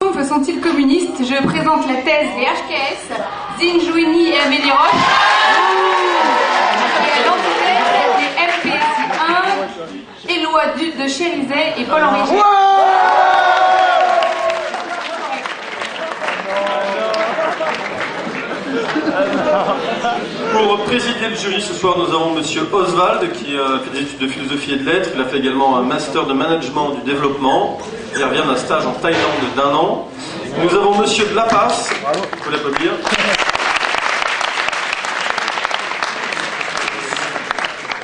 Schtroumpfs sont-ils communistes? Je présente la thèse des HKS, Zine Jouini et Amélie Roche. Et l'antithèse des MPSI 1, Éloi de Chérizet et Paul-Henri Géry. Pour présider le jury ce soir, nous avons Monsieur Oswald qui fait des études de philosophie et de lettres. Il a fait également un master de management du développement. Il revient d'un stage en Thaïlande d'1 an. Nous avons Monsieur Dlapas, il faut l'applaudir.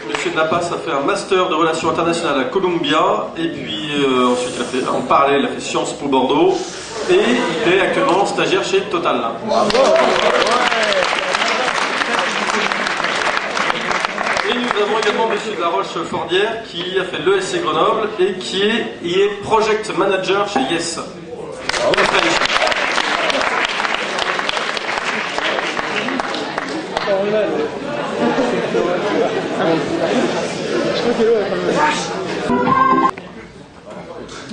Monsieur Dlapas a fait un master de relations internationales à Columbia et puis ensuite il a fait, en parallèle, il a fait Sciences Po Bordeaux et il est actuellement stagiaire chez Total. Nous avons également M. de la Roche-Fordière qui a fait l'ESC Grenoble et qui est Project Manager chez Yes.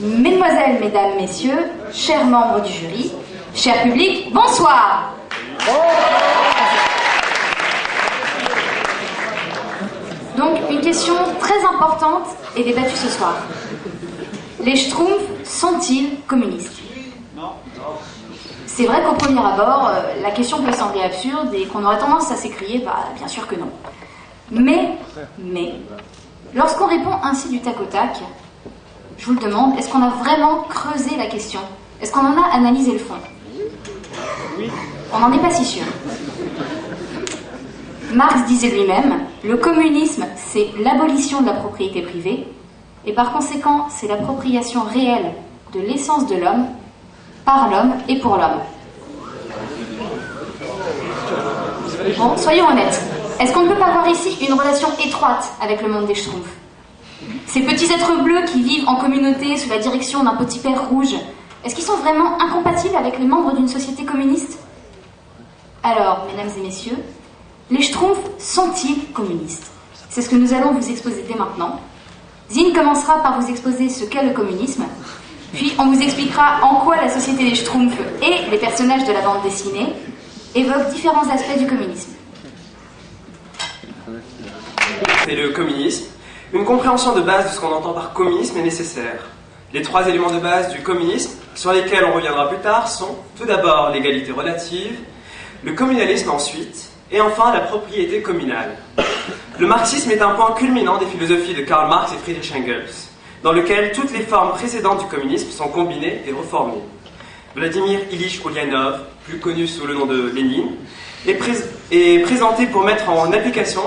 Mesdemoiselles, mesdames, messieurs, chers membres du jury, cher public, bonsoir. Donc, une question très importante est débattue ce soir. Les Schtroumpfs sont-ils communistes? C'est vrai qu'au premier abord, la question peut sembler absurde et qu'on aurait tendance à s'écrier, bien sûr que non. Mais, lorsqu'on répond ainsi du tac au tac, je vous le demande, est-ce qu'on a vraiment creusé la question? Est-ce qu'on en a analysé le fond? On n'en est pas si sûr. Marx disait lui-même, le communisme, c'est l'abolition de la propriété privée, et par conséquent, c'est l'appropriation réelle de l'essence de l'homme, par l'homme et pour l'homme. Bon, soyons honnêtes. Est-ce qu'on ne peut pas voir ici une relation étroite avec le monde des Schtroumpfs? Ces petits êtres bleus qui vivent en communauté sous la direction d'un petit père rouge, est-ce qu'ils sont vraiment incompatibles avec les membres d'une société communiste? Alors, mesdames et messieurs, les Schtroumpfs sont-ils communistes? C'est ce que nous allons vous exposer dès maintenant. Zine commencera par vous exposer ce qu'est le communisme, puis on vous expliquera en quoi la société des Schtroumpfs et les personnages de la bande dessinée évoquent différents aspects du communisme. C'est le communisme. Une compréhension de base de ce qu'on entend par communisme est nécessaire. Les 3 éléments de base du communisme, sur lesquels on reviendra plus tard, sont tout d'abord l'égalité relative, le communalisme ensuite, et enfin la propriété communale. Le marxisme est un point culminant des philosophies de Karl Marx et Friedrich Engels, dans lequel toutes les formes précédentes du communisme sont combinées et reformées. Vladimir Ilyich Ulyanov, plus connu sous le nom de Lénine, est présenté pour mettre en application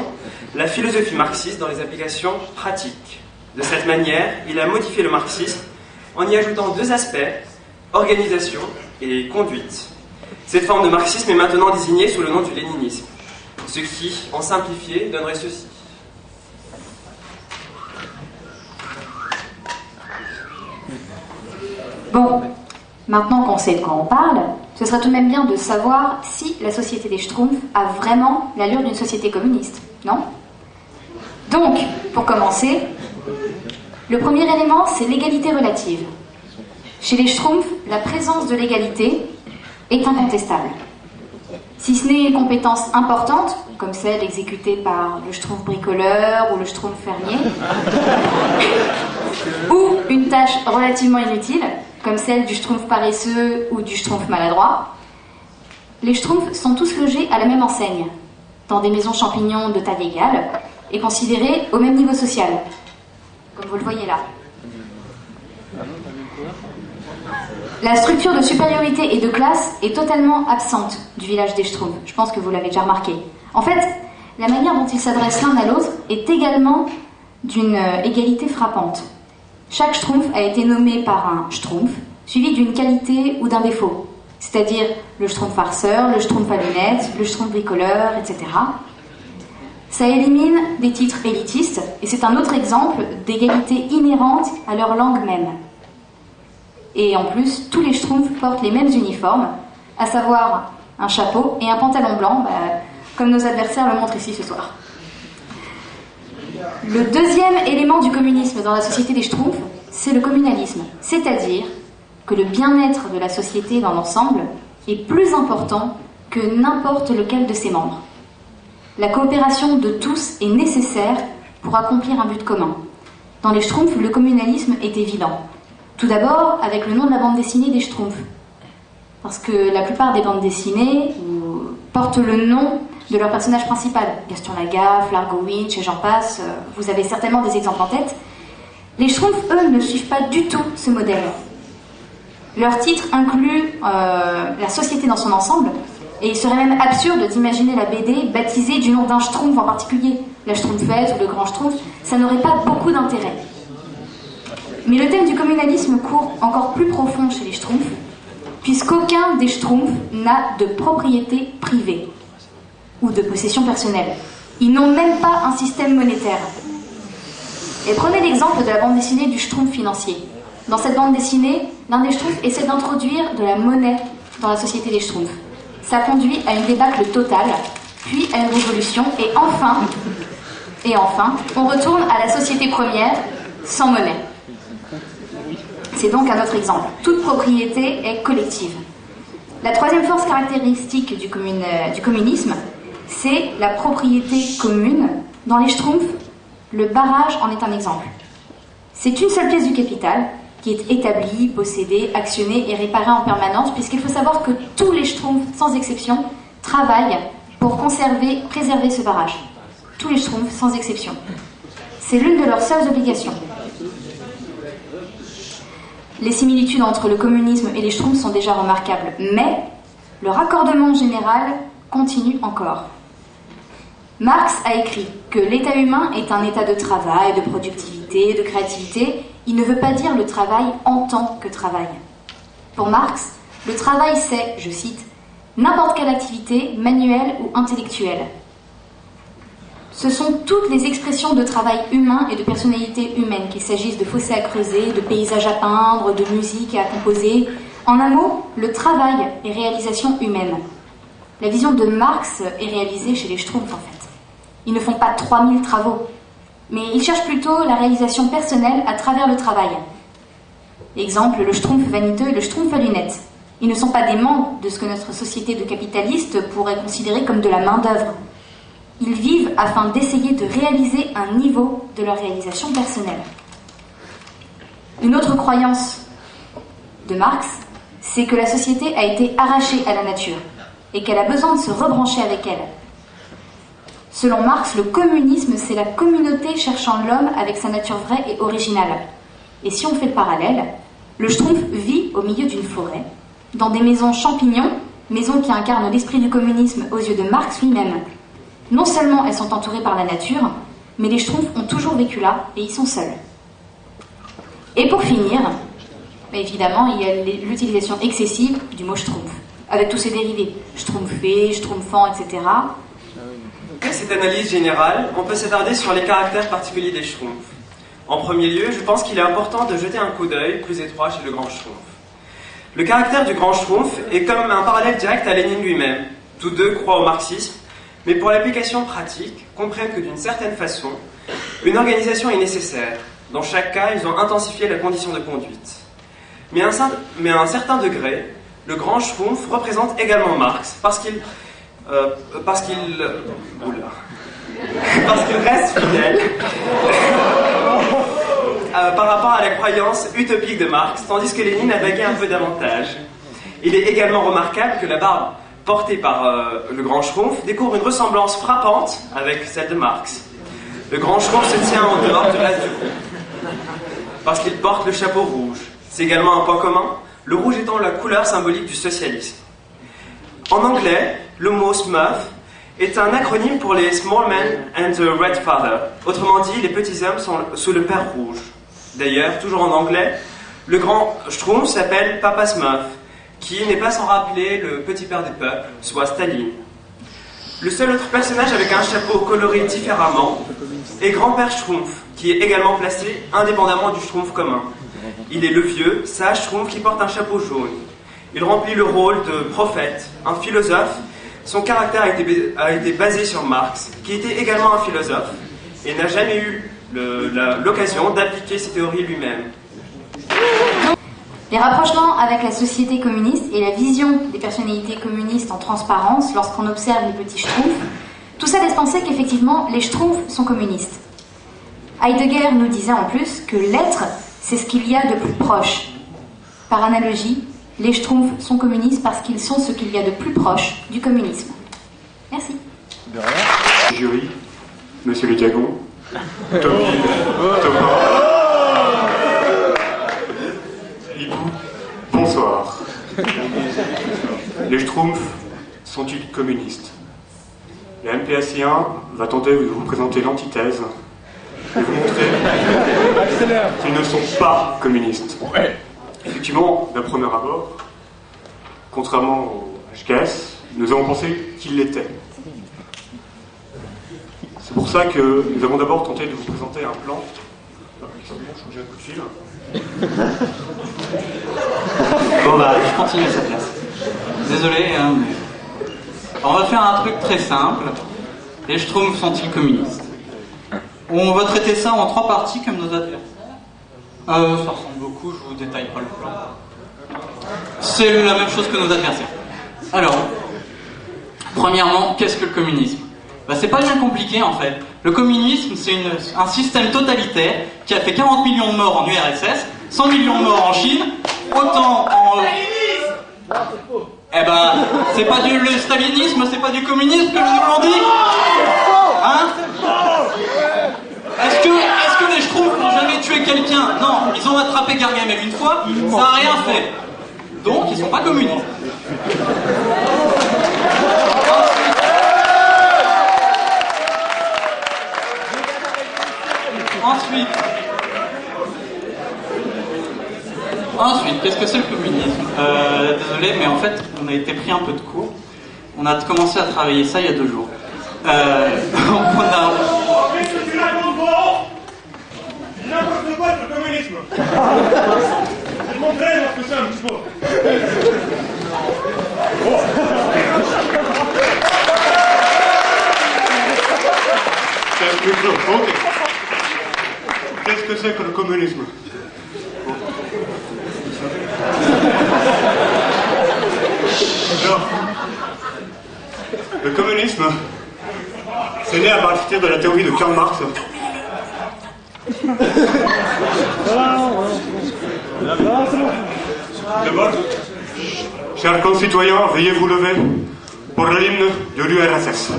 la philosophie marxiste dans les applications pratiques. De cette manière, il a modifié le marxisme en y ajoutant 2 aspects, organisation et conduite. Cette forme de marxisme est maintenant désignée sous le nom du léninisme, ce qui, en simplifié, donnerait ceci. Bon, maintenant qu'on sait de quoi on parle, ce serait tout de même bien de savoir si la société des Schtroumpfs a vraiment l'allure d'une société communiste, non? Donc, pour commencer, le premier élément, c'est l'égalité relative. Chez les Schtroumpfs, la présence de l'égalité est incontestable. Si ce n'est une compétence importante, comme celle exécutée par le Schtroumpf bricoleur ou le Schtroumpf fermier, ou une tâche relativement inutile, comme celle du Schtroumpf paresseux ou du Schtroumpf maladroit, les Schtroumpfs sont tous logés à la même enseigne, dans des maisons champignons de taille égale, et considérés au même niveau social, comme vous le voyez là. La structure de supériorité et de classe est totalement absente du village des Schtroumpfs. Je pense que vous l'avez déjà remarqué. En fait, la manière dont ils s'adressent l'un à l'autre est également d'une égalité frappante. Chaque Schtroumpf a été nommé par un Schtroumpf, suivi d'une qualité ou d'un défaut, c'est-à-dire le Schtroumpf farceur, le Schtroumpf à lunettes, le Schtroumpf bricoleur, etc. Ça élimine des titres élitistes, et c'est un autre exemple d'égalité inhérente à leur langue même. Et en plus, tous les Schtroumpfs portent les mêmes uniformes, à savoir un chapeau et un pantalon blanc, comme nos adversaires le montrent ici ce soir. Le deuxième élément du communisme dans la société des Schtroumpfs, c'est le communalisme, c'est-à-dire que le bien-être de la société dans l'ensemble est plus important que n'importe lequel de ses membres. La coopération de tous est nécessaire pour accomplir un but commun. Dans les Schtroumpfs, le communalisme est évident. Tout d'abord, avec le nom de la bande dessinée des Schtroumpfs. Parce que la plupart des bandes dessinées portent le nom de leur personnage principal. Gaston Lagaffe, Largo Winch et j'en passe, vous avez certainement des exemples en tête. Les Schtroumpfs, eux, ne suivent pas du tout ce modèle. Leur titre inclut la société dans son ensemble, et il serait même absurde d'imaginer la BD baptisée du nom d'un Schtroumpf en particulier. La Schtroumpfette ou le Grand Schtroumpf, ça n'aurait pas beaucoup d'intérêt. Mais le thème du communalisme court encore plus profond chez les Schtroumpfs, puisqu'aucun des Schtroumpfs n'a de propriété privée ou de possession personnelle. Ils n'ont même pas un système monétaire. Et prenez l'exemple de la bande dessinée du Schtroumpf financier. Dans cette bande dessinée, l'un des Schtroumpfs essaie d'introduire de la monnaie dans la société des Schtroumpfs. Ça conduit à une débâcle totale, puis à une révolution, et enfin, on retourne à la société première sans monnaie. C'est donc un autre exemple. Toute propriété est collective. La troisième force caractéristique du communisme, c'est la propriété commune. Dans les Schtroumpfs, le barrage en est un exemple. C'est une seule pièce du capital qui est établie, possédée, actionnée et réparée en permanence, puisqu'il faut savoir que tous les Schtroumpfs, sans exception, travaillent pour préserver ce barrage. Tous les Schtroumpfs, sans exception. C'est l'une de leurs seules obligations. Les similitudes entre le communisme et les Schtroumpfs sont déjà remarquables, mais le raccordement général continue encore. Marx a écrit que l'état humain est un état de travail, de productivité, de créativité. Il ne veut pas dire le travail en tant que travail. Pour Marx, le travail c'est, je cite, n'importe quelle activité, manuelle ou intellectuelle. Ce sont toutes les expressions de travail humain et de personnalité humaine, qu'il s'agisse de fossés à creuser, de paysages à peindre, de musique à composer. En un mot, le travail est réalisation humaine. La vision de Marx est réalisée chez les Schtroumpfs en fait. Ils ne font pas 3000 travaux, mais ils cherchent plutôt la réalisation personnelle à travers le travail. Exemple, le Schtroumpf vaniteux et le Schtroumpf à lunettes. Ils ne sont pas des membres de ce que notre société de capitalistes pourrait considérer comme de la main-d'œuvre. Ils vivent afin d'essayer de réaliser un niveau de leur réalisation personnelle. Une autre croyance de Marx, c'est que la société a été arrachée à la nature et qu'elle a besoin de se rebrancher avec elle. Selon Marx, le communisme, c'est la communauté cherchant l'homme avec sa nature vraie et originale. Et si on fait le parallèle, le Schtroumpf vit au milieu d'une forêt, dans des maisons champignons, maisons qui incarnent l'esprit du communisme aux yeux de Marx lui-même. Non seulement elles sont entourées par la nature, mais les Schtroumpfs ont toujours vécu là et ils sont seuls. Et pour finir, évidemment, il y a l'utilisation excessive du mot Schtroumpf, avec tous ses dérivés, Schtroumpfé, Schtroumpfant, etc. Après cette analyse générale, on peut s'attarder sur les caractères particuliers des Schtroumpfs. En premier lieu, je pense qu'il est important de jeter un coup d'œil plus étroit chez le Grand Schtroumpf. Le caractère du Grand Schtroumpf est comme un parallèle direct à Lénine lui-même. Tous deux croient au marxisme, mais pour l'application pratique, comprennent que d'une certaine façon, une organisation est nécessaire. Dans chaque cas, ils ont intensifié la condition de conduite. Mais à un certain degré, le Grand Schtroumpf représente également Marx, parce qu'il reste fidèle par rapport à la croyance utopique de Marx, tandis que Lénine a vagué un peu davantage. Il est également remarquable que la barbe portée par le Grand Schtroumpf découvre une ressemblance frappante avec celle de Marx. Le Grand Schtroumpf se tient en dehors du reste du groupe, parce qu'il porte le chapeau rouge. C'est également un point commun, le rouge étant la couleur symbolique du socialisme. En anglais, le mot SMUF est un acronyme pour les Small Men and the Red Father. Autrement dit, les petits hommes sont sous le père rouge. D'ailleurs, toujours en anglais, le Grand Schtroumpf s'appelle Papa Smurf, qui n'est pas sans rappeler le petit père des peuples, soit Staline. Le seul autre personnage avec un chapeau coloré différemment est Grand-père Schtroumpf, qui est également placé indépendamment du Schtroumpf commun. Il est le vieux, sage Schtroumpf qui porte un chapeau jaune. Il remplit le rôle de prophète, un philosophe. Son caractère a été basé sur Marx, qui était également un philosophe, et n'a jamais eu l'occasion d'appliquer ses théories lui-même. Les rapprochements avec la société communiste et la vision des personnalités communistes en transparence lorsqu'on observe les petits schtroumpfs, tout ça laisse penser qu'effectivement les schtroumpfs sont communistes. Heidegger nous disait en plus que l'être, c'est ce qu'il y a de plus proche. Par analogie, les schtroumpfs sont communistes parce qu'ils sont ce qu'il y a de plus proche du communisme. Merci. Jury, Monsieur Le Diagon, Thomas, Hibou, bonsoir. Les Schtroumpfs sont-ils communistes? La MPAC1 va tenter de vous présenter l'antithèse et vous montrer qu'ils ne sont pas communistes. Effectivement, d'un premier abord, contrairement au HKS, nous avons pensé qu'ils l'étaient. C'est pour ça que nous avons d'abord tenté de vous présenter un plan. Changer un coup de fil. Bon bah, je continue à sa place. Désolé, hein, mais... On va faire un truc très simple. Les Schtroumpfs sont-ils communistes? On va traiter ça en 3 parties comme nos adversaires. Ça ressemble beaucoup, je vous détaille pas le plan. C'est la même chose que nos adversaires. Alors, premièrement, qu'est-ce que le communisme? Bah, c'est pas bien compliqué en fait. Le communisme, c'est un système totalitaire qui a fait 40 millions de morts en URSS, 100 millions de morts en Chine, autant en... Eh ben, c'est pas le stalinisme, c'est pas du communisme que nous l'on dit. Hein? Est-ce que les Schtroumpfs n'ont jamais tué quelqu'un? Non, ils ont attrapé Gargamel une fois, ça n'a rien fait. Donc, ils sont pas communistes. Ensuite, qu'est-ce que c'est le communisme? Désolé, mais en fait, on a été pris un peu de cours. On a commencé à travailler ça il y a 2 jours. On a... N'importe quoi, c'est le communisme. Je vais montrer ce que c'est un petit peu. Qu'est-ce que c'est que le communisme? Alors, le communisme, c'est né à partir de la théorie de Karl Marx. D'abord, chers concitoyens, veuillez vous lever pour l'hymne de l'URSS.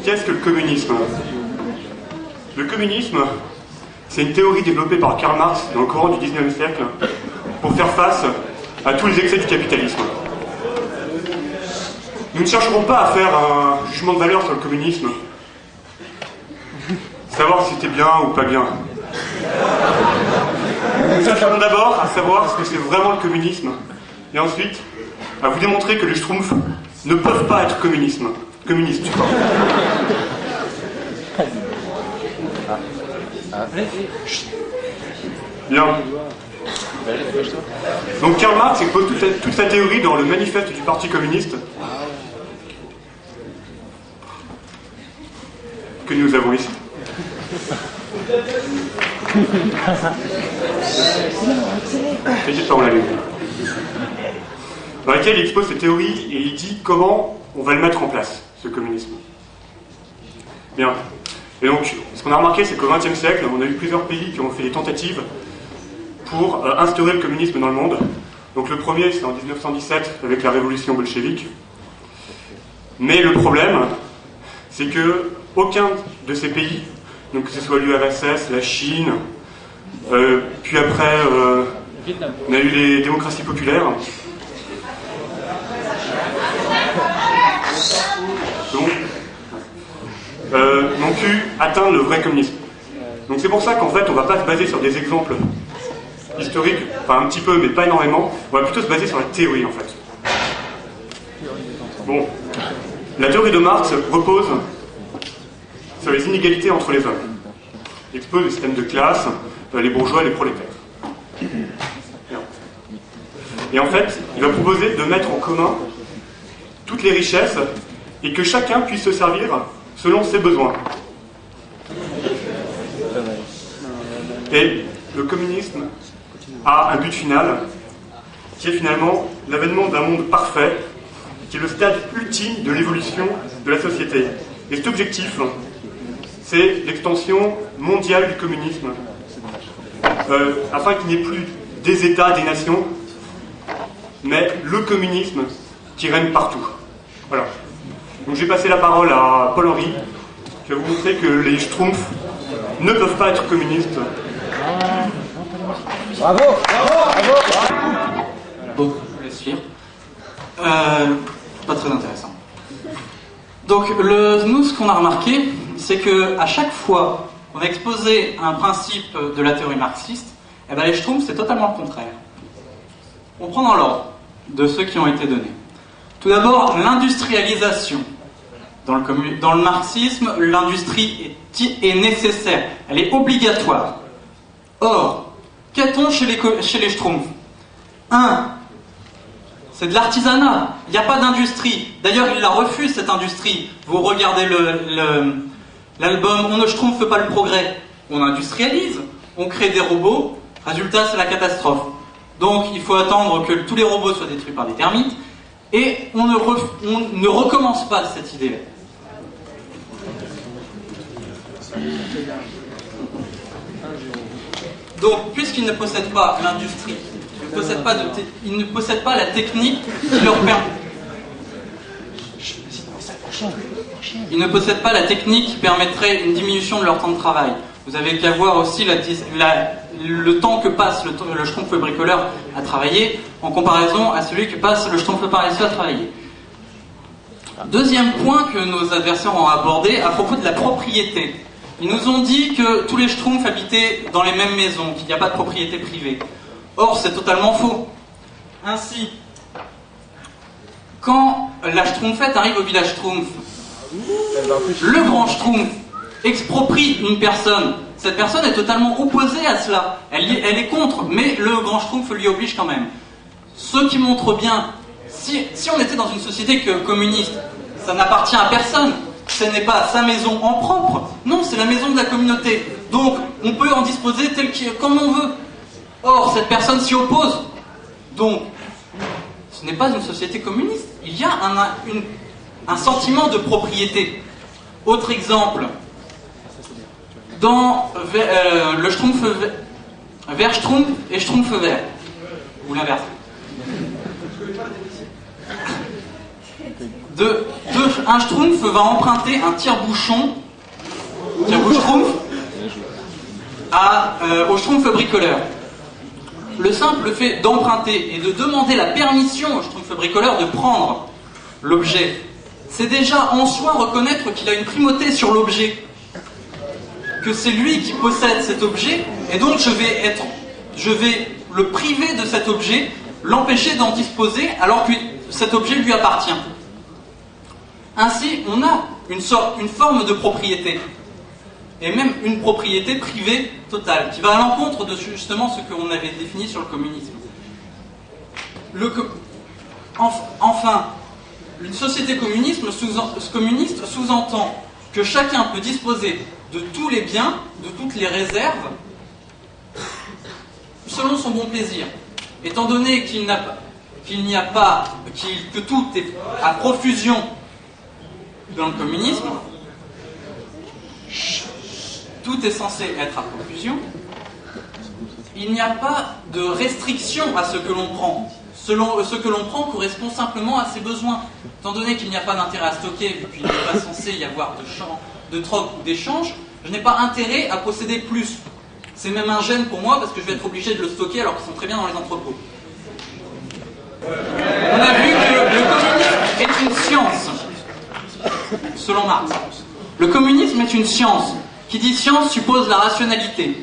Qu'est-ce que le communisme? Le communisme, c'est une théorie développée par Karl Marx dans le courant du XIXe siècle pour faire face à tous les excès du capitalisme. Nous ne chercherons pas à faire un jugement de valeur sur le communisme, savoir si c'était bien ou pas bien. Nous chercherons d'abord à savoir ce que c'est vraiment le communisme, et ensuite à vous démontrer que les Schtroumpfs ne peuvent pas être communistes. Bien. Donc Karl Marx expose toute sa théorie dans le manifeste du Parti communiste que nous avons ici. N'hésitez pas, on l'a lu. Dans laquelle il expose cette théorie et il dit comment on va le mettre en place, ce communisme. Bien. Et donc, ce qu'on a remarqué, c'est qu'au XXe siècle, on a eu plusieurs pays qui ont fait des tentatives pour instaurer le communisme dans le monde. Donc le premier, c'est en 1917, avec la révolution bolchevique. Mais le problème, c'est que aucun de ces pays, donc que ce soit l'URSS, la Chine, puis après, on a eu les démocraties populaires, donc, n'ont pu atteindre le vrai communisme. Donc c'est pour ça qu'en fait, on ne va pas se baser sur des exemples historiques, enfin un petit peu, mais pas énormément. On va plutôt se baser sur la théorie, en fait. Bon, la théorie de Marx repose sur les inégalités entre les hommes. Il expose le système de classe, les bourgeois et les prolétaires. Et en fait, il va proposer de mettre en commun toutes les richesses et que chacun puisse se servir selon ses besoins. Et le communisme a un but final qui est finalement l'avènement d'un monde parfait, qui est le stade ultime de l'évolution de la société. Et cet objectif, c'est l'extension mondiale du communisme, afin qu'il n'y ait plus des États, des nations, mais le communisme qui règne partout. Voilà. Donc j'ai passé la parole à Paul-Henri, qui va vous montrer que les Schtroumpfs ne peuvent pas être communistes. Bravo, bravo, bravo. Bon, je laisse lire. Pas très intéressant. Donc, nous, ce qu'on a remarqué, c'est que à chaque fois qu'on va exposer un principe de la théorie marxiste, eh ben, les Schtroumpfs, c'est totalement le contraire. On prend dans l'ordre de ceux qui ont été donnés. Tout d'abord, l'industrialisation. Dans le marxisme, l'industrie est nécessaire, elle est obligatoire. Or, qu'a-t-on chez les Schtroumpfs? C'est de l'artisanat, il n'y a pas d'industrie. D'ailleurs, ils la refusent, cette industrie. Vous regardez l'album « On ne schtroumpfe pas le progrès ». On industrialise, on crée des robots, résultat, c'est la catastrophe. Donc, il faut attendre que tous les robots soient détruits par des termites, et on ne recommence pas de cette idée-là. Donc, puisqu'ils ne possèdent pas l'industrie, ils ne possèdent pas la technique qui leur permet. Ils ne possèdent pas la technique qui permettrait une diminution de leur temps de travail. Vous avez qu'à voir aussi le temps que passe le schtroumpf bricoleur à travailler en comparaison à celui que passe le schtroumpf paresseux à travailler. Deuxième point que nos adversaires ont abordé à propos de la propriété. Ils nous ont dit que tous les schtroumpfs habitaient dans les mêmes maisons, qu'il n'y a pas de propriété privée. Or, c'est totalement faux. Ainsi, quand la schtroumpfette arrive au village schtroumpf, le grand schtroumpf exproprie une personne. Cette personne est totalement opposée à cela. Elle est contre, mais le grand schtroumpf lui oblige quand même. Ce qui montre bien, si on était dans une société communiste, ça n'appartient à personne. Ce n'est pas sa maison en propre. Non, c'est la maison de la communauté. Donc, on peut en disposer comme on veut. Or, cette personne s'y oppose. Donc, ce n'est pas une société communiste. Il y a un sentiment de propriété. Autre exemple, dans le Schtroumpf vert Schtroumpf et Schtroumpf vert, ou l'inverse. Un Schtroumpf va emprunter un tire-bouchon Schtroumpf au Schtroumpf bricoleur. Le simple fait d'emprunter et de demander la permission au Schtroumpf bricoleur de prendre l'objet, c'est déjà en soi reconnaître qu'il a une primauté sur l'objet, que c'est lui qui possède cet objet, et donc je vais le priver de cet objet, l'empêcher d'en disposer alors que cet objet lui appartient. Ainsi, on a une forme de propriété, et même une propriété privée totale, qui va à l'encontre de justement ce qu'on avait défini sur le communisme. Enfin, une société communiste sous-entend que chacun peut disposer de tous les biens, de toutes les réserves, selon son bon plaisir. Étant donné que tout est à profusion dans le communisme, tout est censé être à profusion, il n'y a pas de restriction à ce que l'on prend. Ce que l'on prend correspond simplement à ses besoins. Étant donné qu'il n'y a pas d'intérêt à stocker, vu qu'il n'est pas censé y avoir de troc ou d'échange, je n'ai pas intérêt à posséder plus. C'est même un gêne pour moi parce que je vais être obligé de le stocker alors qu'ils sont très bien dans les entrepôts. On a vu que le communisme est une science, selon Marx. Le communisme est une science. Qui dit science suppose la rationalité.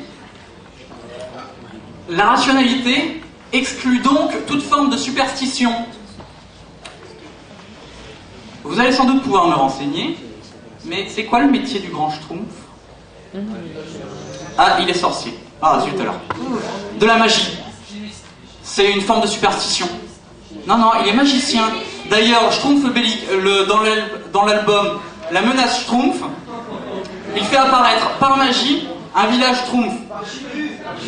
La rationalité exclut donc toute forme de superstition. Vous allez sans doute pouvoir me renseigner, mais c'est quoi le métier du grand Schtroumpf? Ah, il est sorcier. Ah, zut alors. De la magie. C'est une forme de superstition. Non, non, il est magicien. D'ailleurs, Schtroumpf dans l'album La menace Schtroumpf, il fait apparaître par magie un village Schtroumpf.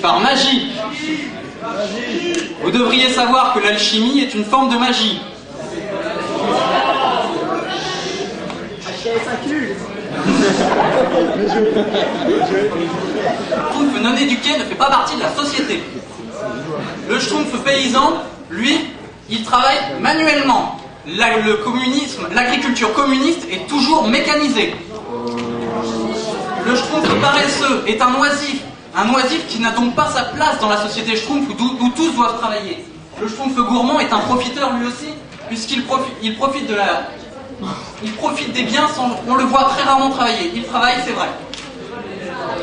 Par magie. Vous devriez savoir que l'alchimie est une forme de magie. Le Schtroumpf non éduqué ne fait pas partie de la société. Le Schtroumpf paysan, lui, il travaille manuellement. Le communisme, l'agriculture communiste est toujours mécanisée. Le Schtroumpf paresseux est un oisif qui n'a donc pas sa place dans la société Schtroumpf où tous doivent travailler. Le Schtroumpf gourmand est un profiteur lui aussi, puisqu'il profite des biens on le voit très rarement travailler. Il travaille, c'est vrai.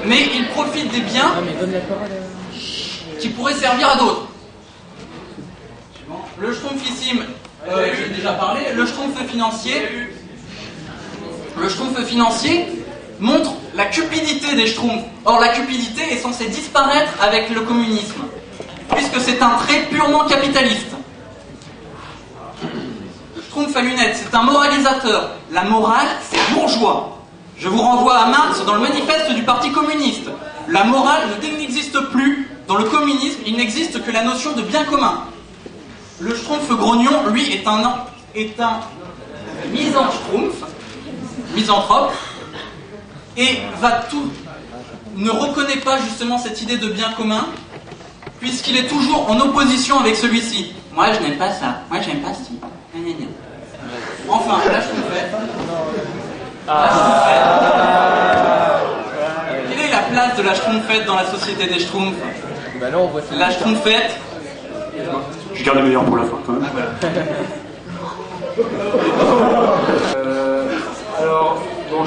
Mais il profite des biens qui pourraient servir à d'autres. Le Schtroumpfissime, j'ai déjà parlé. Le Schtroumpf financier montre la cupidité des Schtroumpfs. Or, la cupidité est censée disparaître avec le communisme, puisque c'est un trait purement capitaliste. Schtroumpf à lunettes, c'est un moralisateur. La morale, c'est bourgeois. Je vous renvoie à Marx dans le manifeste du Parti communiste. La morale n'existe plus. Dans le communisme, il n'existe que la notion de bien commun. Le Schtroumpf grognon, lui, est un misanthrope, et ne reconnaît pas justement cette idée de bien commun, puisqu'il est toujours en opposition avec celui-ci. Moi, je n'aime pas ça. Moi, j'aime pas ci. Enfin, la Schtroumpfette. Quelle est la place de la Schtroumpfette dans la société des Schtroumpfs? La Schtroumpfette. Je garde le meilleur pour la fin quand même. Alors, bon,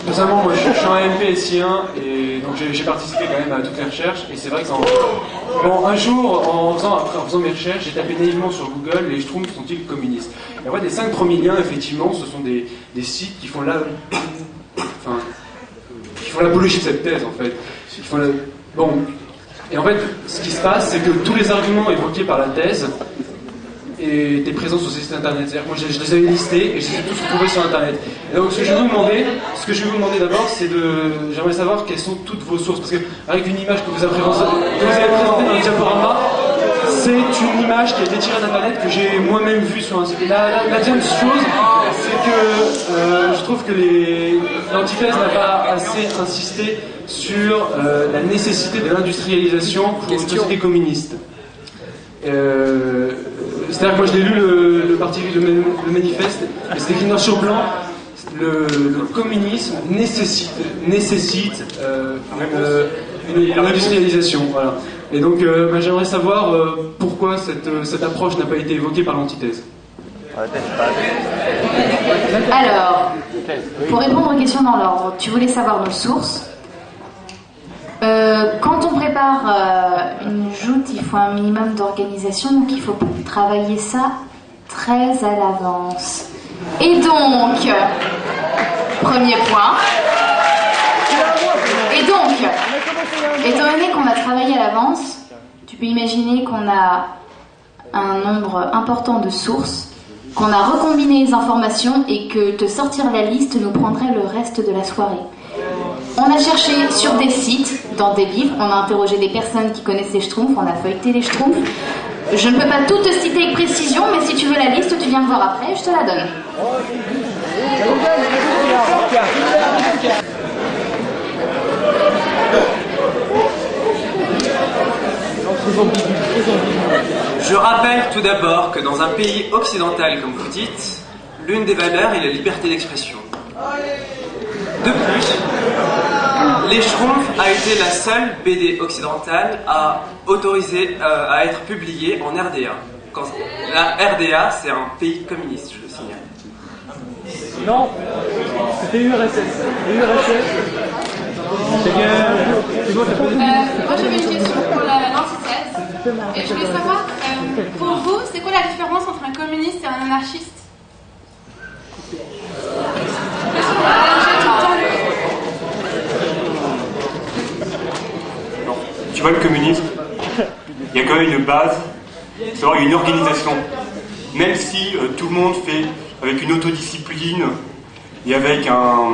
notamment moi je suis en MP SI1 et donc j'ai participé quand même à toutes les recherches et c'est vrai que un jour en faisant mes recherches j'ai tapé naïvement sur Google les Schtroumpfs sont-ils communistes. Et en fait les 5 premiers liens effectivement ce sont des sites qui font l'apologie de cette thèse en fait. Et en fait, ce qui se passe, c'est que tous les arguments évoqués par la thèse étaient présents sur ces sites internet. C'est-à-dire que moi, je les avais listés et je les ai tous retrouvés sur internet. Et donc, ce que je vais vous demander d'abord, j'aimerais savoir quelles sont toutes vos sources. Parce qu'avec une image que vous avez présentée dans le diaporama, c'est une image qui a été tirée d'internet que j'ai moi-même vue sur un site. Et la deuxième chose, c'est que je trouve que l'antithèse n'a pas assez insisté sur la nécessité de l'industrialisation pour une société communiste. C'est-à-dire que moi je l'ai lu le manifeste, et c'était écrit noir sur blanc, le communisme nécessite une industrialisation. Voilà. Et donc j'aimerais savoir pourquoi cette approche n'a pas été évoquée par l'antithèse. Alors, pour répondre aux questions dans l'ordre, tu voulais savoir nos sources. Quand on prépare une joute, il faut un minimum d'organisation, donc il faut travailler ça très à l'avance. Et donc, premier point. Et donc, étant donné qu'on a travaillé à l'avance, tu peux imaginer qu'on a un nombre important de sources, qu'on a recombiné les informations et que te sortir la liste nous prendrait le reste de la soirée. On a cherché sur des sites, dans des livres, on a interrogé des personnes qui connaissent les Schtroumpfs, on a feuilleté les Schtroumpfs. Je ne peux pas tout te citer avec précision, mais si tu veux la liste, tu viens me voir après, je te la donne. Je rappelle tout d'abord que dans un pays occidental, comme vous dites, l'une des valeurs est la liberté d'expression. De plus, Les Schtroumpfs a été la seule BD occidentale à autoriser à être publiée en RDA. La RDA, c'est un pays communiste, je le signale. Non, c'était URSS. URSS. Moi j'avais une question pour l'antithèse. Et je voulais savoir, pour vous, c'est quoi la différence entre un communiste et un anarchiste? Tu vois, le communisme, il y a quand même une base, c'est-à-dire il y a une organisation. Même si tout le monde fait avec une autodiscipline et avec un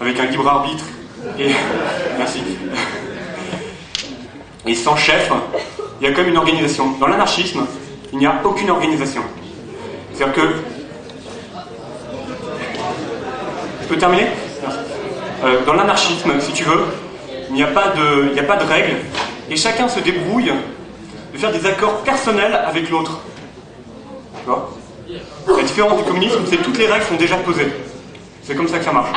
libre arbitre et merci. Et sans chef, il y a quand même une organisation. Dans l'anarchisme, il n'y a aucune organisation. C'est-à-dire que... Je peux terminer ? Dans l'anarchisme, si tu veux, il n'y a pas de règles et chacun se débrouille de faire des accords personnels avec l'autre. Tu vois ? La différence du communisme, c'est que toutes les règles sont déjà posées. C'est comme ça que ça marche.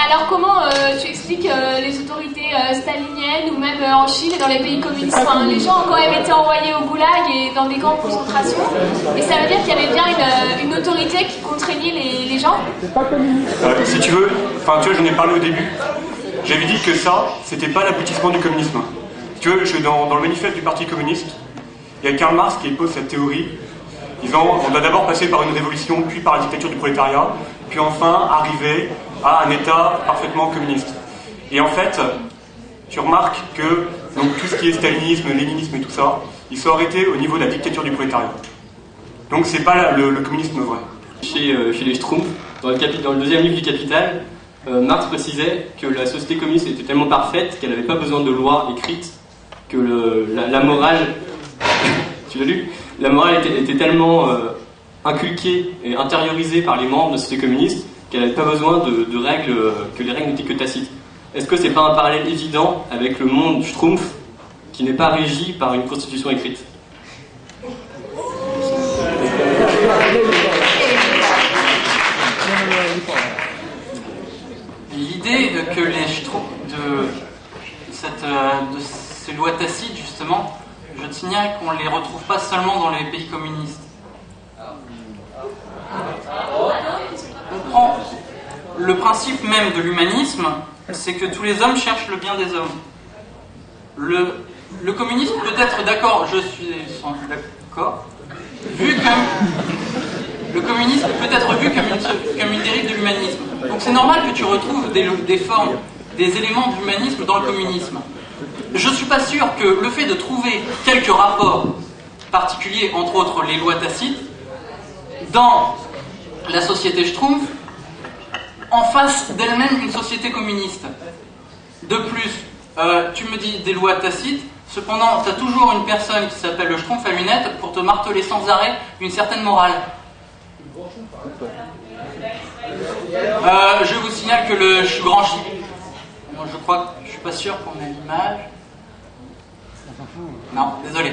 Alors comment tu expliques les autorités staliniennes ou même en Chine et dans les pays communistes, enfin, les gens ont quand même été envoyés au goulag et dans des camps de concentration, et ça veut dire qu'il y avait bien une autorité qui contraignait les gens? Si tu veux, enfin tu vois, j'en ai parlé au début. J'avais dit que ça, c'était pas l'aboutissement du communisme. Si tu veux, dans le manifeste du Parti communiste, il y a Karl Marx qui pose cette théorie, disant on doit d'abord passer par une révolution, puis par la dictature du prolétariat, puis enfin arriver à un État parfaitement communiste. Et en fait, tu remarques que donc, tout ce qui est stalinisme, léninisme et tout ça, ils sont arrêtés au niveau de la dictature du prolétariat. Donc c'est pas le communisme vrai. Chez les Schtroumpfs, dans le deuxième livre du Capital, Marx précisait que la société communiste était tellement parfaite qu'elle n'avait pas besoin de lois écrites, que la morale, tu l'as lu ? La morale était tellement inculquée et intériorisée par les membres de la société communiste qu'elle n'avait pas besoin de règles, que les règles n'étaient que tacites. Est-ce que c'est pas un parallèle évident avec le monde Schtroumpf qui n'est pas régi par une constitution écrite ? L'idée que les Schtroumpfs, de ces lois tacites, justement, je te signale qu'on ne les retrouve pas seulement dans les pays communistes. On prend le principe même de l'humanisme, c'est que tous les hommes cherchent le bien des hommes. Le communisme peut être d'accord, je suis d'accord, le communisme peut être vu comme une dérive de l'humanisme. Donc c'est normal que tu retrouves des formes, des éléments de l'humanisme dans le communisme. Je ne suis pas sûr que le fait de trouver quelques rapports particuliers, entre autres les lois tacites, dans la société Schtroumpf, en face d'elle-même une société communiste. De plus, tu me dis des lois tacites, cependant, tu as toujours une personne qui s'appelle le Schtroumpf à lunettes pour te marteler sans arrêt une certaine morale. Je vous signale que je suis grand chip. Je crois que je suis pas sûr qu'on ait l'image. Non, désolé,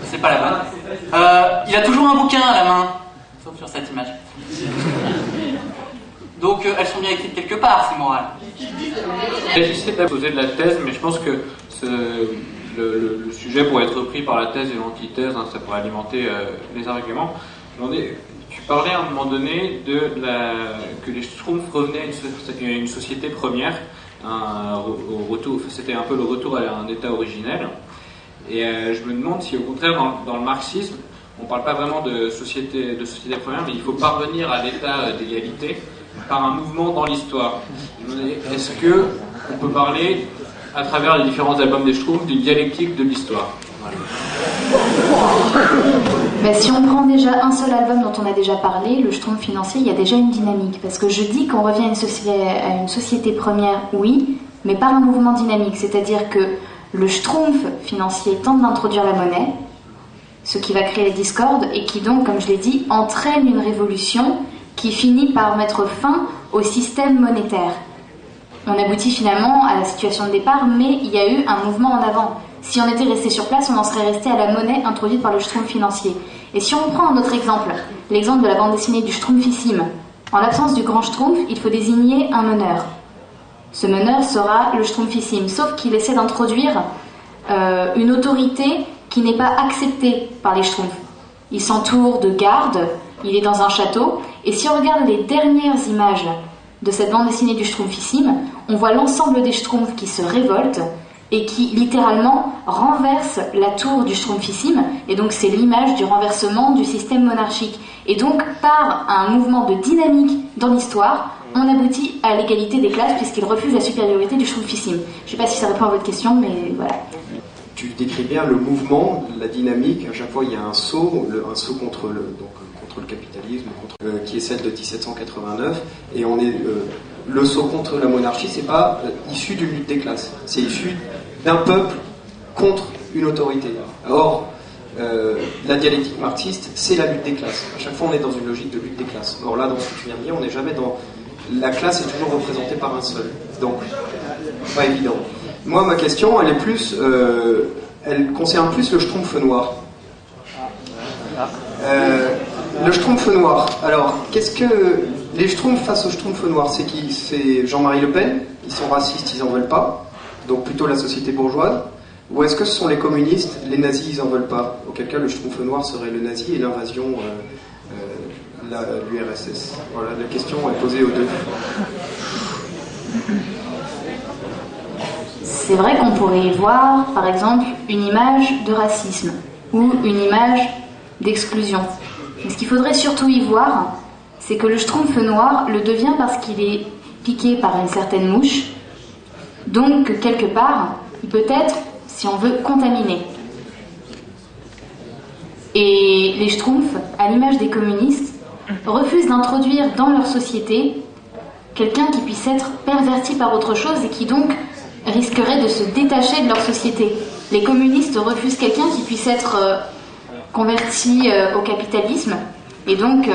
c'est pas la bonne. Il a toujours un bouquin à la main, sauf sur cette image. Donc elles sont bien écrites quelque part, ces morales. J'essaie de poser de la thèse, mais je pense que le sujet pourrait être repris par la thèse et l'antithèse, hein, ça pourrait alimenter les arguments. Tu parlais à un moment donné que les Schtroumpfs revenaient à une société première, c'était un peu le retour à un état originel. Et je me demande si au contraire dans le marxisme, on ne parle pas vraiment de société première, mais il faut parvenir à l'état d'égalité par un mouvement dans l'histoire. Est-ce qu'on peut parler, à travers les différents albums des Schtroumpfs, d'une dialectique de l'histoire? Voilà. Ben, si on prend déjà un seul album dont on a déjà parlé, le Schtroumpf financier, il y a déjà une dynamique. Parce que je dis qu'on revient à une société première, oui, mais par un mouvement dynamique. C'est-à-dire que le Schtroumpf financier tente d'introduire la monnaie, ce qui va créer la discorde et qui donc, comme je l'ai dit, entraîne une révolution qui finit par mettre fin au système monétaire. On aboutit finalement à la situation de départ, mais il y a eu un mouvement en avant. Si on était resté sur place, on en serait resté à la monnaie introduite par le Schtroumpf financier. Et si on prend un autre exemple, l'exemple de la bande dessinée du Schtroumpfissime, en l'absence du grand Schtroumpf, il faut désigner un meneur. Ce meneur sera le Schtroumpfissime, sauf qu'il essaie d'introduire une autorité qui n'est pas acceptée par les Schtroumpfs. Il s'entoure de gardes, il est dans un château, et si on regarde les dernières images de cette bande dessinée du Schtroumpfissime, on voit l'ensemble des Schtroumpfs qui se révoltent et qui littéralement renversent la tour du Schtroumpfissime, et donc c'est l'image du renversement du système monarchique. Et donc par un mouvement de dynamique dans l'histoire, on aboutit à l'égalité des classes puisqu'il refuse la supériorité du Schtroumpfissime. Je ne sais pas si ça répond à votre question, mais voilà. Tu décris bien le mouvement, la dynamique. À chaque fois, il y a un saut contre le capitalisme, qui est celle de 1789. Et le saut contre la monarchie, c'est pas issu d'une lutte des classes. C'est issu d'un peuple contre une autorité. Or, la dialectique marxiste, c'est la lutte des classes. À chaque fois, on est dans une logique de lutte des classes. Or là, dans ce que tu viens de dire, on n'est jamais dans... La classe est toujours représentée par un seul. Donc, pas évident. Moi, ma question, elle est plus... elle concerne plus le Schtroumpf noir. Le Schtroumpf noir. Alors, qu'est-ce que... Les Schtroumpfs face au Schtroumpf noir, c'est qui? C'est Jean-Marie Le Pen? Ils sont racistes, ils en veulent pas. Donc plutôt la société bourgeoise. Ou est-ce que ce sont les communistes, les nazis, ils en veulent pas? Auquel cas, le Schtroumpf noir serait le nazi et l'invasion... l'URSS. Voilà, la question est posée aux deux. C'est vrai qu'on pourrait y voir, par exemple, une image de racisme ou une image d'exclusion. Mais ce qu'il faudrait surtout y voir, c'est que le Schtroumpf noir le devient parce qu'il est piqué par une certaine mouche, donc quelque part, il peut être, si on veut, contaminé. Et les Schtroumpfs, à l'image des communistes, refusent d'introduire dans leur société quelqu'un qui puisse être perverti par autre chose et qui donc risquerait de se détacher de leur société. Les communistes refusent quelqu'un qui puisse être converti au capitalisme et donc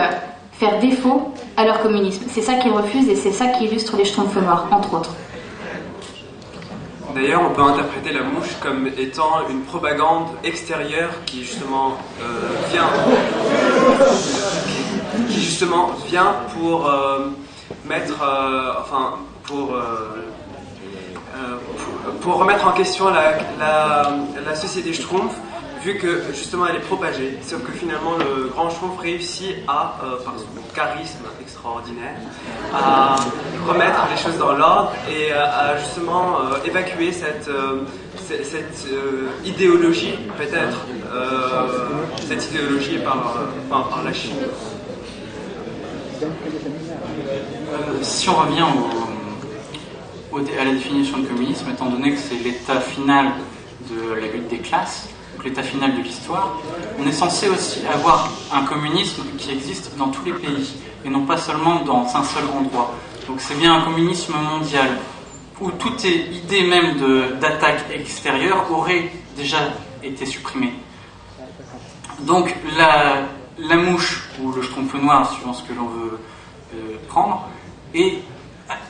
faire défaut à leur communisme. C'est ça qu'ils refusent et c'est ça qui illustre les Schtroumpfs noirs, entre autres. D'ailleurs, on peut interpréter la mouche comme étant une propagande extérieure qui justement vient pour mettre, pour remettre en question la société Schtroumpf, vu que justement elle est propagée. Sauf que finalement le grand Schtroumpf réussit à, par son charisme extraordinaire, à remettre les choses dans l'ordre et à justement évacuer cette idéologie, peut-être, cette idéologie par la Chine. Si on revient à la définition de communisme, étant donné que c'est l'état final de la lutte des classes, donc l'état final de l'histoire, on est censé aussi avoir un communisme qui existe dans tous les pays, et non pas seulement dans un seul endroit. Donc c'est bien un communisme mondial, où toute idée même d'attaque extérieure aurait déjà été supprimée. Donc la mouche, ou le Schtroumpf noir, suivant ce que l'on veut prendre,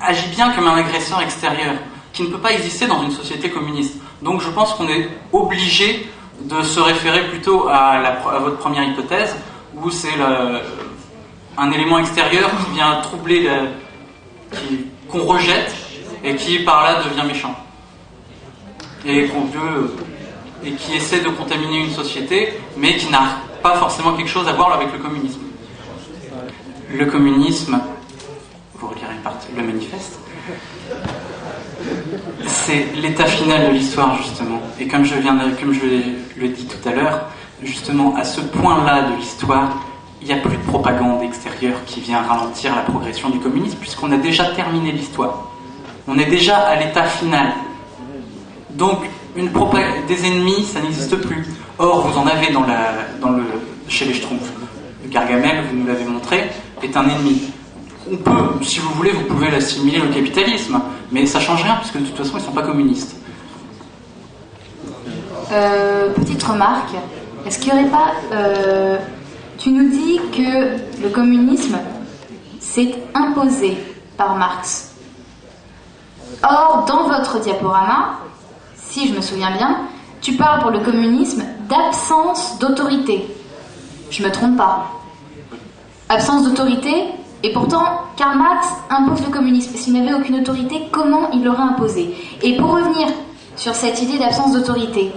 agit bien comme un agresseur extérieur, qui ne peut pas exister dans une société communiste. Donc je pense qu'on est obligé de se référer plutôt à votre première hypothèse, où c'est un élément extérieur qui vient troubler, qu'on rejette, et qui par là devient méchant. Et qui essaie de contaminer une société, mais qui n'a pas forcément quelque chose à voir avec le communisme. Le communisme, vous relirez le manifeste, c'est l'état final de l'histoire, justement. Et comme je le dis tout à l'heure, justement, à ce point-là de l'histoire, il n'y a plus de propagande extérieure qui vient ralentir la progression du communisme, puisqu'on a déjà terminé l'histoire. On est déjà à l'état final. Donc, des ennemis, ça n'existe plus. Or, vous en avez chez les Schtroumpfs. Gargamel, vous nous l'avez montré, est un ennemi. On peut, si vous voulez, vous pouvez l'assimiler au capitalisme, mais ça ne change rien, puisque de toute façon, ils ne sont pas communistes. Petite remarque, est-ce qu'il n'y aurait pas... tu nous dis que le communisme s'est imposé par Marx. Or, dans votre diaporama, si je me souviens bien, tu parles pour le communisme d'absence d'autorité. Je ne me trompe pas. Absence d'autorité, et pourtant, Karl Marx impose le communisme. S'il n'avait aucune autorité, comment il l'aurait imposé? Et pour revenir sur cette idée d'absence d'autorité,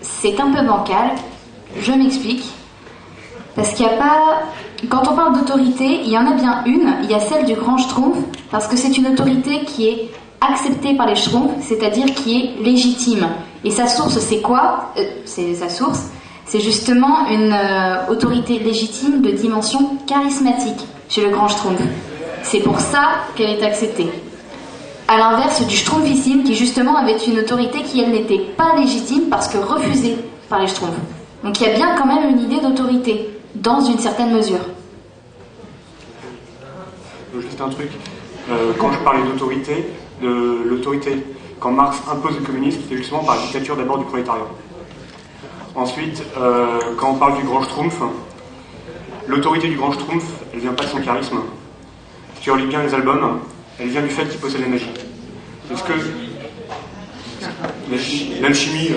c'est un peu bancal, je m'explique, parce qu'il n'y a pas quand on parle d'autorité, il y en a bien une, il y a celle du grand Schtroumpf, parce que c'est une autorité qui est acceptée par les Schtroumpfs, c'est-à-dire qui est légitime. Et sa source, c'est quoi ? C'est justement une autorité légitime de dimension charismatique chez le grand Schtroumpf. C'est pour ça qu'elle est acceptée. À l'inverse du Schtroumpfissime, qui justement avait une autorité qui, elle, n'était pas légitime parce que refusée par les Schtroumpfs. Donc il y a bien quand même une idée d'autorité, dans une certaine mesure. Juste un truc, quand je parlais d'autorité, l'autorité, quand Marx impose le communisme, c'est justement par la dictature d'abord du prolétariat. Ensuite, quand on parle du grand Schtroumpf, l'autorité du grand Schtroumpf, elle vient pas de son charisme. Si tu relis bien les albums, elle vient du fait qu'il possède la magie. Est-ce que l'alchimie,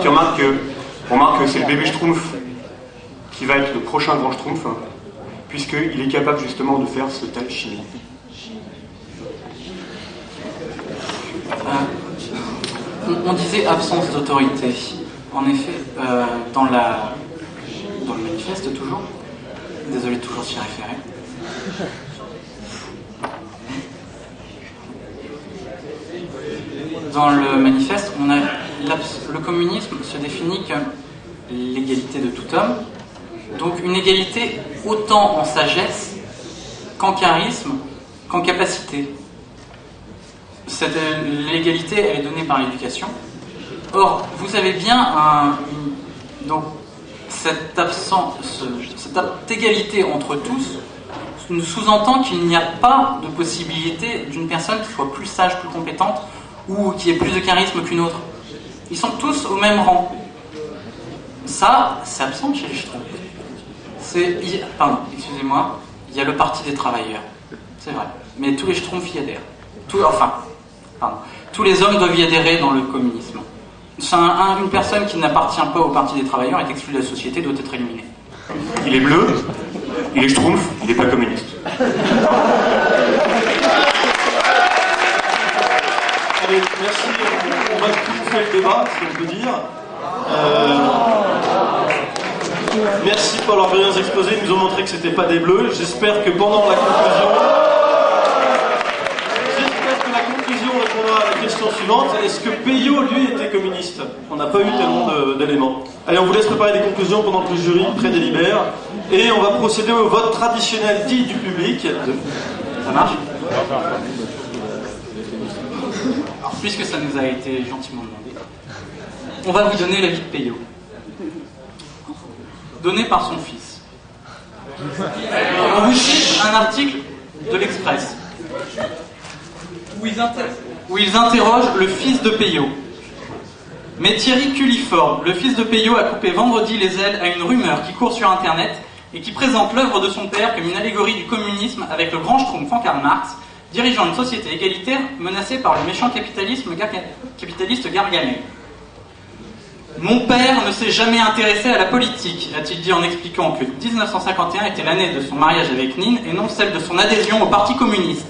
tu remarques que c'est le bébé Schtroumpf qui va être le prochain grand Schtroumpf, puisqu'il est capable justement de faire cette alchimie. On disait absence d'autorité. En effet, dans le manifeste toujours, désolé de toujours s'y référer, dans le manifeste, le communisme se définit comme l'égalité de tout homme, donc une égalité autant en sagesse qu'en charisme, qu'en capacité. L'égalité, elle est donnée par l'éducation. Or, vous avez bien donc cette égalité entre tous nous sous-entend qu'il n'y a pas de possibilité d'une personne qui soit plus sage, plus compétente ou qui ait plus de charisme qu'une autre. Ils sont tous au même rang. Ça, c'est absent chez les Schtroumpfs. Pardon, excusez-moi, il y a le Parti des travailleurs. C'est vrai. Mais tous les Schtroumpfs y adhèrent. Tous les hommes doivent y adhérer dans le communisme. Une personne qui n'appartient pas au Parti des travailleurs est exclue de la société, doit être éliminée. Il est bleu, il est Schtroumpf, il n'est pas communiste. Allez, merci. On va tout faire le débat, si on peut dire. Merci pour leurs brillants exposés. Ils nous ont montré que c'était pas des bleus. J'espère que pendant la conclusion, répondra à la question suivante. Est-ce que Peyo, lui, était communiste? On n'a pas eu tellement d'éléments. Allez, on vous laisse préparer des conclusions pendant que le jury prédélibère. Et on va procéder au vote traditionnel dit du public. Ça marche? Alors, puisque ça nous a été gentiment demandé, on va vous donner l'avis de Peyo. Donné par son fils. On vous cite un article de l'Express où ils interrogent le fils de Peyo. Mais Thierry Culiforme, le fils de Peyo, a coupé vendredi les ailes à une rumeur qui court sur Internet et qui présente l'œuvre de son père comme une allégorie du communisme avec le grand Schtroumpf en Karl Marx, dirigeant une société égalitaire menacée par le méchant capitaliste Gargamel. Mon père ne s'est jamais intéressé à la politique, a-t-il dit en expliquant que 1951 était l'année de son mariage avec Nin et non celle de son adhésion au Parti communiste.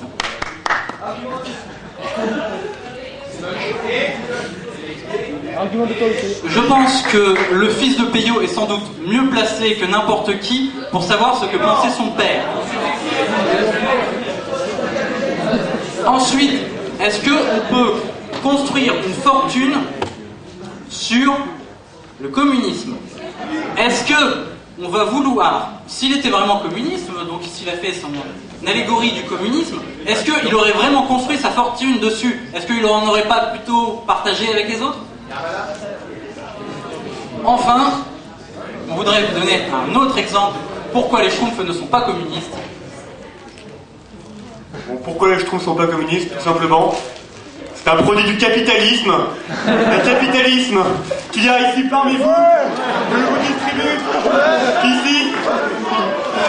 Je pense que le fils de Peyo est sans doute mieux placé que n'importe qui pour savoir ce que pensait son père. Ensuite, est-ce qu'on peut construire une fortune sur le communisme? Est-ce que on va vouloir, s'il était vraiment communiste, donc s'il a fait son allégorie du communisme, est-ce qu'il aurait vraiment construit sa fortune dessus? Est-ce qu'il n'en aurait pas plutôt partagé avec les autres? Enfin, on voudrait vous donner un autre exemple pourquoi les Schtroumpfs ne sont pas communistes. Bon, pourquoi les Schtroumpfs ne sont pas communistes? Tout simplement, c'est un produit du capitalisme. Le capitalisme qu'il y a ici parmi vous, que je vous distribue, ici,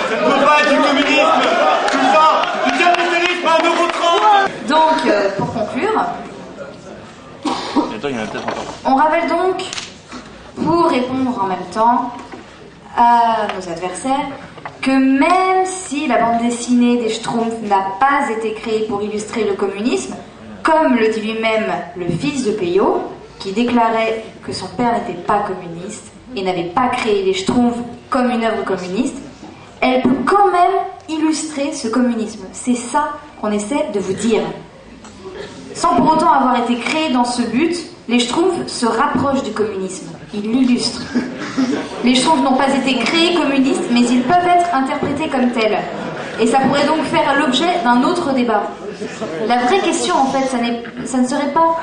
ça ne peut pas être du communisme. Tout ça, du capitalisme à 1,30 €. Donc, pour conclure, on rappelle donc, pour répondre en même temps à nos adversaires, que même si la bande dessinée des Schtroumpfs n'a pas été créée pour illustrer le communisme, comme le dit lui-même le fils de Peyo, qui déclarait que son père n'était pas communiste, et n'avait pas créé les Schtroumpfs comme une œuvre communiste, elle peut quand même illustrer ce communisme. C'est ça qu'on essaie de vous dire. Sans pour autant avoir été créés dans ce but, les Schtroumpfs se rapprochent du communisme. Ils l'illustrent. Les Schtroumpfs n'ont pas été créés communistes, mais ils peuvent être interprétés comme tels. Et ça pourrait donc faire l'objet d'un autre débat. La vraie question, en fait, ça ne serait pas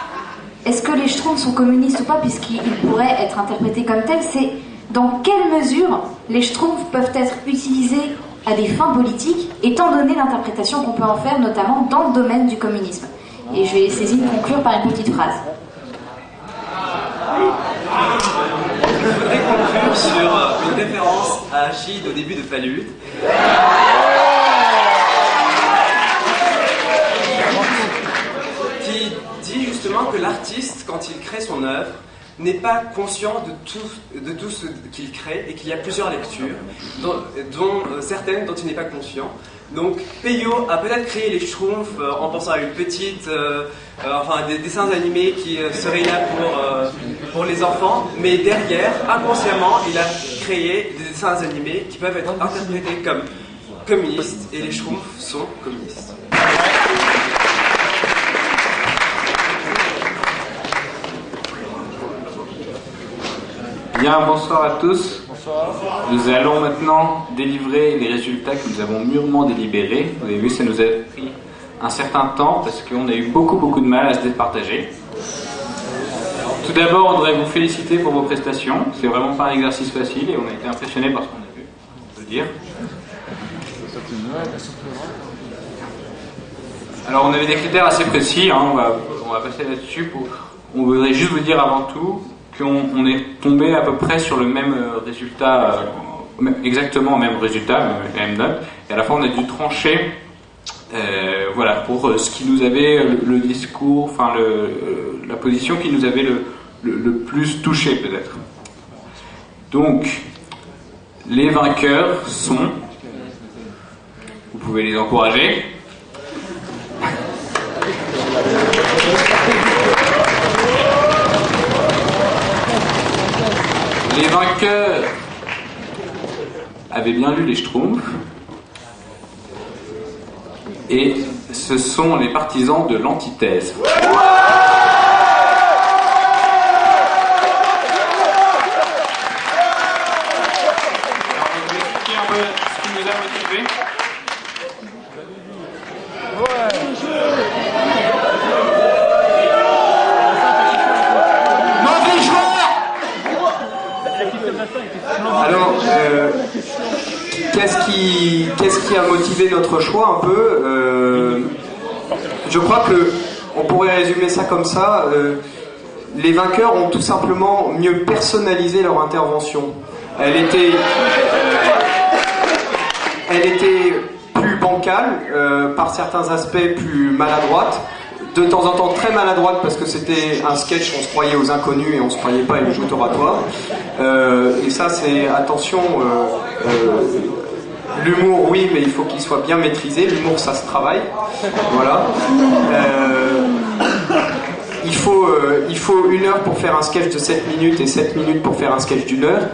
est-ce que les Schtroumpfs sont communistes ou pas, puisqu'ils pourraient être interprétés comme tels, c'est dans quelle mesure les Schtroumpfs peuvent être utilisés à des fins politiques, étant donné l'interprétation qu'on peut en faire, notamment dans le domaine du communisme. Et je vais laisser Zine conclure par une petite phrase. Je voudrais conclure sur une référence à Achille au début de Fallut. Qui dit justement que l'artiste, quand il crée son œuvre, n'est pas conscient de tout ce qu'il crée et qu'il y a plusieurs lectures, dont certaines dont il n'est pas conscient. Donc Peyo a peut-être créé les Schtroumpfs en pensant à une petite, des dessins animés qui seraient là pour les enfants, mais derrière, inconsciemment, il a créé des dessins animés qui peuvent être interprétés comme communistes, et les Schtroumpfs sont communistes. Bien, bonsoir à tous. Bonsoir. Nous allons maintenant délivrer les résultats que nous avons mûrement délibérés. Vous avez vu, ça nous a pris un certain temps parce qu'on a eu beaucoup de mal à se départager. Tout d'abord, on voudrait vous féliciter pour vos prestations. C'est vraiment pas un exercice facile et on a été impressionnés par ce qu'on a vu, on peut dire. Alors, on avait des critères assez précis, hein, on va passer là-dessus. On voudrait juste vous dire avant tout qu'on est tombé à peu près sur le même résultat, exactement le même résultat, même note, et à la fin on a dû trancher pour ce qui nous avait le discours, la position qui nous avait le plus touché peut-être. Donc, les vainqueurs sont, vous pouvez les encourager. Les vainqueurs avaient bien lu les Schtroumpfs et ce sont les partisans de l'antithèse. Alors, qu'est-ce qui a motivé notre choix un peu Je crois que on pourrait résumer ça comme ça. Les vainqueurs ont tout simplement mieux personnalisé leur intervention. Elle était plus bancale, par certains aspects plus maladroite. De temps en temps très maladroite parce que c'était un sketch, on se croyait aux inconnus et on se croyait pas à une joute oratoire. Et ça c'est, attention, l'humour oui, mais il faut qu'il soit bien maîtrisé. L'humour ça se travaille. Voilà. Il faut 1 heure pour faire un sketch de 7 minutes et 7 minutes pour faire un sketch d'1 heure.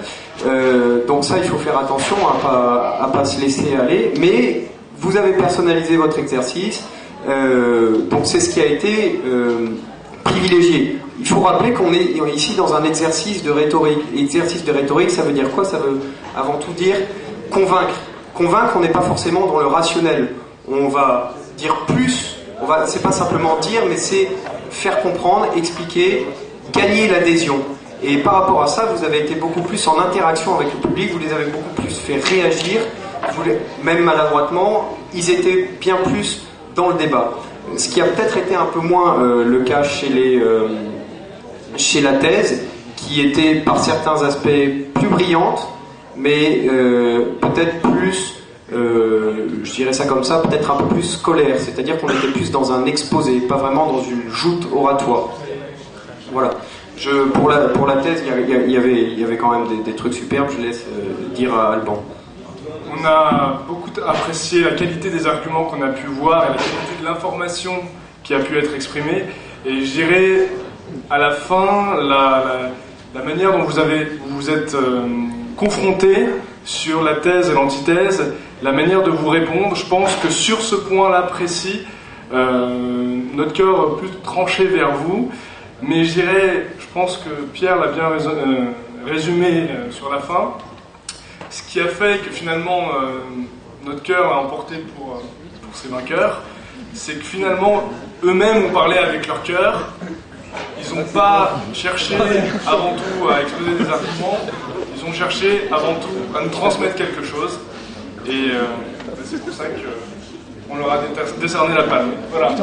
Donc ça il faut faire attention à pas se laisser aller. Mais vous avez personnalisé votre exercice. Donc c'est ce qui a été privilégié. Il faut rappeler qu'on est ici dans un exercice de rhétorique. Exercice de rhétorique, ça veut dire quoi? Ça veut avant tout dire convaincre. Convaincre, on n'est pas forcément dans le rationnel. On va dire plus, c'est pas simplement dire, mais c'est faire comprendre, expliquer, gagner l'adhésion. Et par rapport à ça, vous avez été beaucoup plus en interaction avec le public, vous les avez beaucoup plus fait réagir, même maladroitement, ils étaient bien plus dans le débat. Ce qui a peut-être été un peu moins le cas chez la thèse, qui était par certains aspects plus brillante, mais peut-être plus, je dirais ça comme ça, peut-être un peu plus scolaire, c'est-à-dire qu'on était plus dans un exposé, pas vraiment dans une joute oratoire. Voilà. Pour la thèse, il y avait quand même des trucs superbes, je laisse dire à Alban. On a beaucoup apprécié la qualité des arguments qu'on a pu voir et la qualité de l'information qui a pu être exprimée. Et je dirais, à la fin, la manière dont vous vous êtes confrontés sur la thèse et l'antithèse, la manière de vous répondre. Je pense que sur ce point-là précis, notre cœur est plus tranché vers vous, mais je pense que Pierre l'a bien résumé sur la fin. Ce qui a fait que finalement notre cœur a emporté pour ces vainqueurs, c'est que finalement eux-mêmes ont parlé avec leur cœur. Ils n'ont pas cherché avant tout à exposer des arguments, ils ont cherché avant tout à nous transmettre quelque chose. Et c'est pour ça qu'on leur a décerné la palme. Voilà.